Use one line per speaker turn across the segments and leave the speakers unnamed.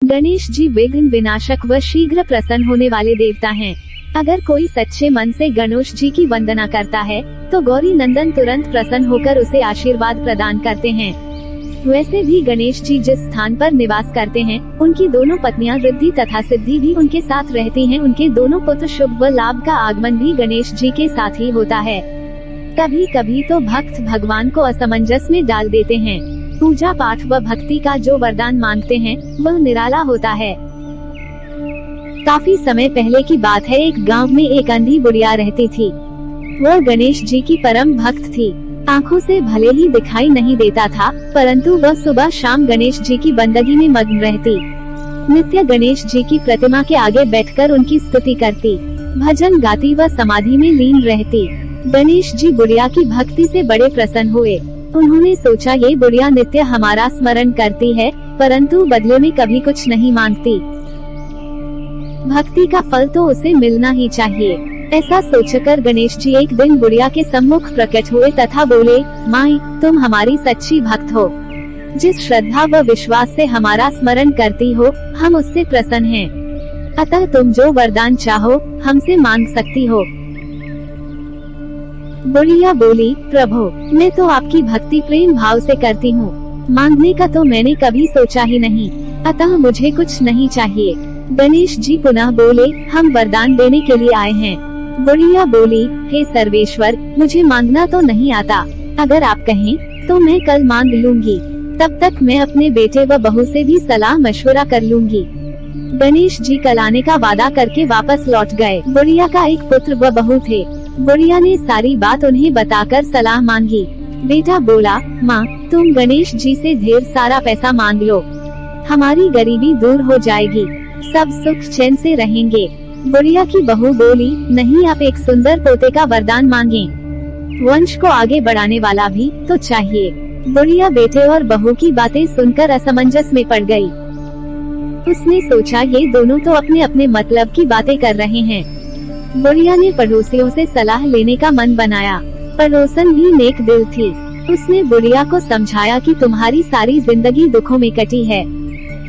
गणेश जी विघ्न विनाशक व शीघ्र प्रसन्न होने वाले देवता हैं। अगर कोई सच्चे मन से गणेश जी की वंदना करता है तो गौरी नंदन तुरंत प्रसन्न होकर उसे आशीर्वाद प्रदान करते हैं। वैसे भी गणेश जी जिस स्थान पर निवास करते हैं, उनकी दोनों पत्नियां रिद्धि तथा सिद्धि भी उनके साथ रहती हैं। उनके दोनों पुत्र शुभ व लाभ का आगमन भी गणेश जी के साथ ही होता है। कभी कभी तो भक्त भगवान को असमंजस में डाल देते हैं। पूजा पाठ व भक्ति का जो वरदान मांगते हैं वह निराला होता है। काफी समय पहले की बात है, एक गांव में एक अंधी बुढ़िया रहती थी। वह गणेश जी की परम भक्त थी। आँखों से भले ही दिखाई नहीं देता था, परंतु वह सुबह शाम गणेश जी की बंदगी में मग्न रहती। नित्य गणेश जी की प्रतिमा के आगे बैठकर उनकी स्तुति करती, भजन गाती व समाधि में लीन रहती। गणेश जी बुढ़िया की भक्ति से बड़े प्रसन्न हुए। उन्होंने सोचा, ये बुढ़िया नित्य हमारा स्मरण करती है, परंतु बदले में कभी कुछ नहीं मांगती। भक्ति का फल तो उसे मिलना ही चाहिए। ऐसा सोचकर गणेश जी एक दिन बुढ़िया के सम्मुख प्रकट हुए तथा बोले, माई, तुम हमारी सच्ची भक्त हो। जिस श्रद्धा व विश्वास से हमारा स्मरण करती हो, हम उससे प्रसन्न हैं। अतः तुम जो वरदान चाहो हमसे मांग सकती हो। बुढ़िया बोली, प्रभु, मैं तो आपकी भक्ति प्रेम भाव से करती हूँ। मांगने का तो मैंने कभी सोचा ही नहीं, अतः मुझे कुछ नहीं चाहिए। गणेश जी पुनः बोले, हम वरदान देने के लिए आए हैं। बुढ़िया बोली, हे सर्वेश्वर, मुझे मांगना तो नहीं आता। अगर आप कहें तो मैं कल मांग लूंगी। तब तक मैं अपने बेटे व बहू से भी सलाह मशवरा कर लूंगी। गणेश जी कल आने का वादा करके वापस लौट गए। बुढ़िया का एक पुत्र व बहू थे। बुढ़िया ने सारी बात उन्हें बताकर सलाह मांगी। बेटा बोला, माँ, तुम गणेश जी से ढेर सारा पैसा मांग लो, हमारी गरीबी दूर हो जाएगी, सब सुख चैन से रहेंगे। बुढ़िया की बहू बोली, नहीं, आप एक सुंदर पोते का वरदान मांगें। वंश को आगे बढ़ाने वाला भी तो चाहिए। बुढ़िया बेटे और बहू की बातें सुनकर असमंजस में पड़ गई। उसने सोचा, ये दोनों तो अपने अपने मतलब की बातें कर रहे हैं। बुढ़िया ने पड़ोसियों से सलाह लेने का मन बनाया। पड़ोसन भी नेक दिल थी। उसने बुढ़िया को समझाया कि तुम्हारी सारी जिंदगी दुखों में कटी है,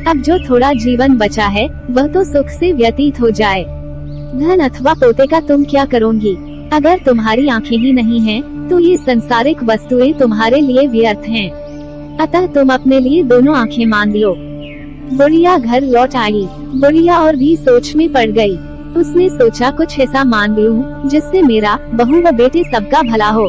अब जो थोड़ा जीवन बचा है वह तो सुख से व्यतीत हो जाए। धन अथवा पोते का तुम क्या करोगी? अगर तुम्हारी आँखें ही नहीं हैं, तो ये संसारिक वस्तुएं तुम्हारे लिए व्यर्थ हैं। अतः तुम अपने लिए दोनों आँखें मांग लो। बुढ़िया घर लौट आई। बुढ़िया और भी सोच में पड़ गई। उसने सोचा, कुछ ऐसा मांग लूं जिससे मेरा, बहू व बेटे सबका भला हो।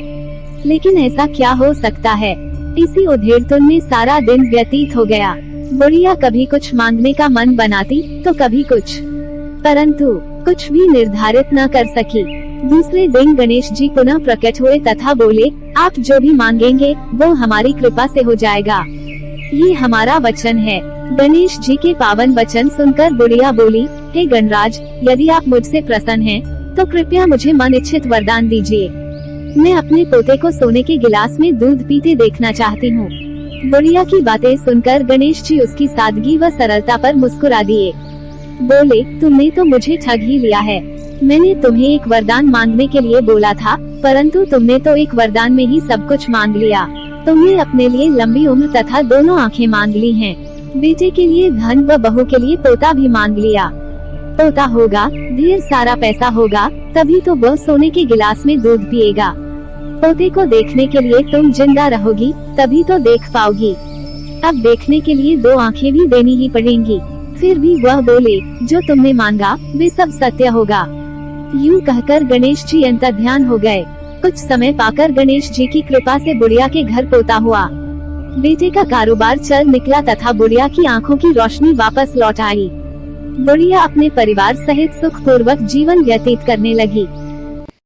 लेकिन ऐसा क्या हो सकता है? इसी उधेड़पुन में सारा दिन व्यतीत हो गया। बुढ़िया कभी कुछ मांगने का मन बनाती तो कभी कुछ, परंतु कुछ भी निर्धारित न कर सकी। दूसरे दिन गणेश जी पुनः प्रकट हुए तथा बोले, आप जो भी मांगेंगे वो हमारी कृपा से हो जाएगा, ये हमारा वचन है। गणेश जी के पावन वचन सुनकर बुढ़िया बोली, हे गणराज, यदि आप मुझसे प्रसन्न हैं, तो कृपया मुझे मन इच्छित वरदान दीजिए। मैं अपने पोते को सोने के गिलास में दूध पीते देखना चाहती हूँ। बुढ़िया की बातें सुनकर गणेश जी उसकी सादगी व सरलता पर मुस्कुरा दिए। बोले, तुमने तो मुझे ठग ही लिया है। मैंने तुम्हें एक वरदान मांगने के लिए बोला था, परंतु तुमने तो एक वरदान में ही सब कुछ मांग लिया। तुमने अपने लिए लंबी उम्र तथा दोनों आँखें मांग ली हैं। बेटे के लिए धन व बहू के लिए पोता भी मांग लिया। पोता होगा, ढेर सारा पैसा होगा, तभी तो वह सोने के गिलास में दूध पिएगा। पोते को देखने के लिए तुम जिंदा रहोगी, तभी तो देख पाओगी। अब देखने के लिए दो आँखें भी देनी ही पड़ेंगी। फिर भी वह बोले, जो तुमने मांगा वे सब सत्य होगा। यूं कहकर गणेश जी अंतर्ध्यान हो गए। कुछ समय पाकर गणेश जी की कृपा से बुढ़िया के घर पोता हुआ। बेटे का कारोबार चल निकला तथा बुढ़िया की आंखों की रोशनी वापस लौट आई। बुढ़िया अपने परिवार सहित सुखपूर्वक जीवन व्यतीत करने लगी।